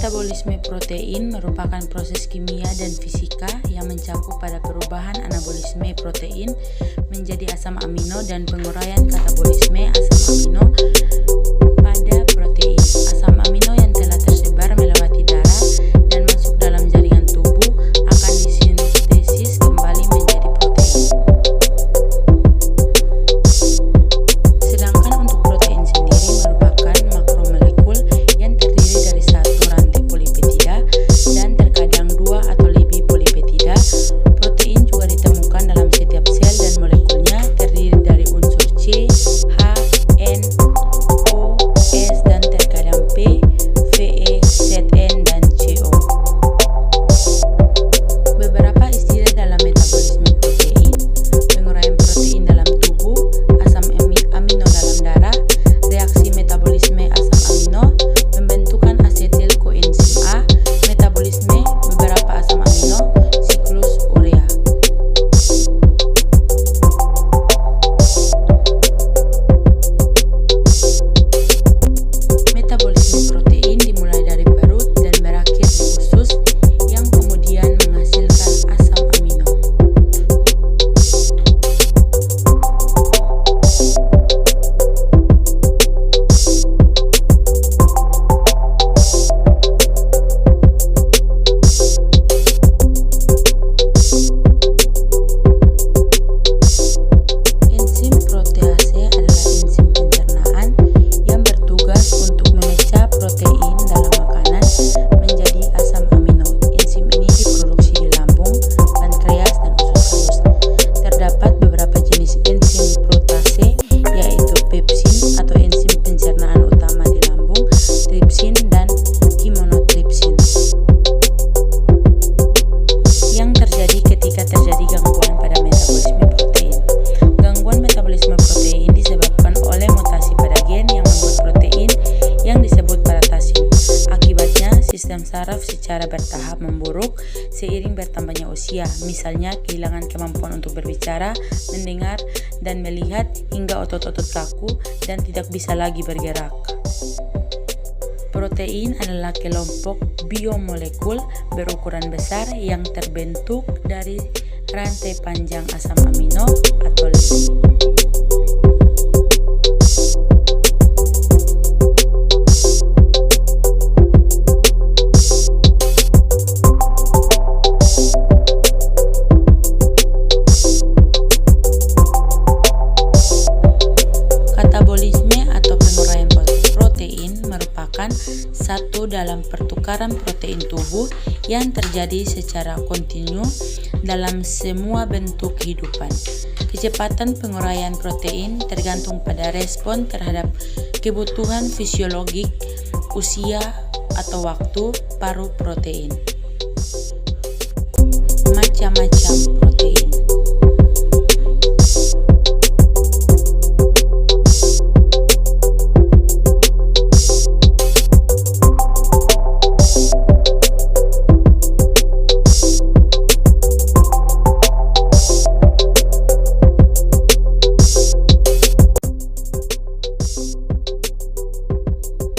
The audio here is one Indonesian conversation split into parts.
Metabolisme protein merupakan proses kimia dan fisika yang mencakup pada perubahan anabolisme protein menjadi asam amino dan penguraian katabolisme asam amino pada protein. Asam amino yang telah tersebar melewati darah dan masuk dalam jaringan tubuh akan disintesis kembali menjadi protein. Sedangkan untuk protein sendiri merupakan makromolekul yang terdiri dari satu rantai polipeptida dan terkadang dua atau lebih polipeptida. Protein juga ditemukan dalam setiap sel dan molekulnya terdiri dari unsur C, H, N, O, S dan terkadang P, Ve, Zn dan Co. Beberapa istilah dalam metabolisme protein: penguraian protein dalam tubuh, asam amino dalam darah, reaksi metabolisme asam amino, pembentukan asetil koenzim A, metabolisme beberapa asam amino, siklus urea. Metabolisme protein dimulai dari perut dan berakhir di usus yang kemudian menghasilkan asam amino. Enzim protease adalah enzim pencernaan yang bertugas untuk memecah protein dalam makanan menjadi asam amino. Enzim ini diproduksi di lambung, pankreas, dan usus halus. Terdapat beberapa jenis enzim protease, yaitu pepsin atau enzim pencernaan utama di lambung, tripsin, dan chymnotripsin. Yang terjadi ketika terjadi gangguan pada metabolisme protein. Gangguan metabolisme protein disebabkan oleh mutasi pada gen yang membuat protein yang disebut paratasin. Akibatnya, sistem saraf secara bertahap memburuk seiring bertambahnya usia, misalnya kehilangan kemampuan untuk berbicara, mendengar, dan melihat, hingga otot-otot kaku dan tidak bisa lagi bergerak. Protein adalah kelompok biomolekul berukuran besar yang terbentuk dari rantai panjang asam amino atau lebih. Katabolisme atau penguraian protein merupakan satu dalam pertukaran protein tubuh yang terjadi secara kontinu dalam semua bentuk kehidupan. Kecepatan penguraian protein tergantung pada respon terhadap kebutuhan fisiologik, usia, atau waktu paruh protein. Macam-macam protein.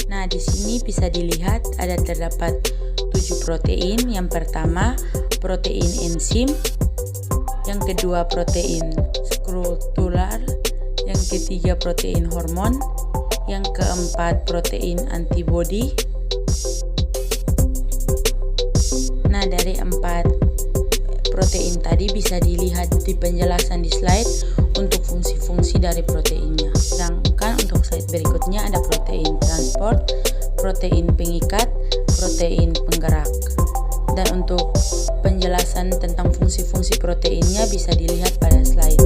Nah, di sini bisa dilihat terdapat 7 protein. Yang pertama, protein enzim. Yang kedua, protein struktural. Yang ketiga, protein hormon. Yang keempat, protein antibodi. Nah, dari 4 protein tadi bisa dilihat di penjelasan di slide untuk fungsi-fungsi dari proteinnya. Sedangkan untuk slide berikutnya ada protein transport, protein pengikat, protein penggerak. Dan untuk penjelasan tentang fungsi-fungsi proteinnya bisa dilihat pada slide.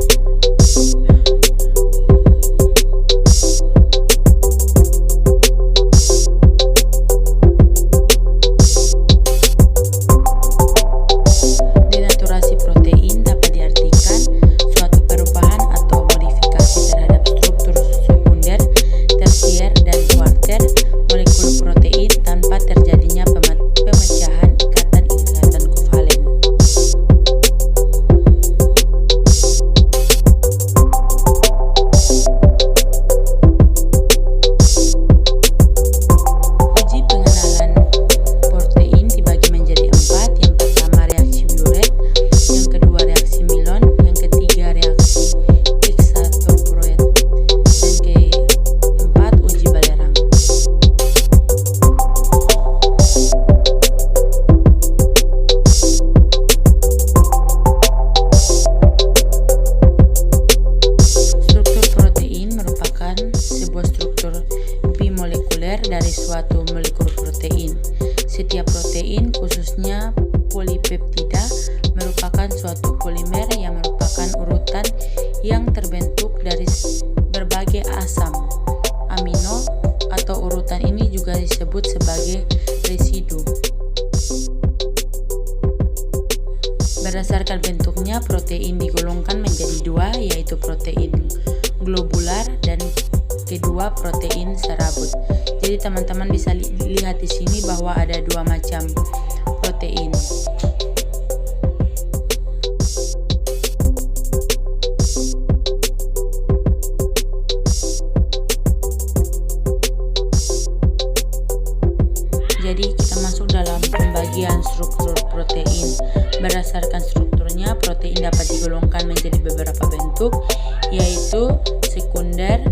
Denaturasi protein dapat diartikan suatu perubahan atau modifikasi terhadap struktur sekunder, tersier, dan kuarter molekul protein tanpa terjadinya pemecahan ikatan kovalen. protein globular dan kedua protein serabut. Jadi teman-teman bisa lihat di sini bahwa ada dua macam protein. Jadi kita masuk dalam pembagian struktur protein. Berdasarkan strukturnya, protein dapat digolongkan menjadi beberapa bentuk, yaitu sekunder,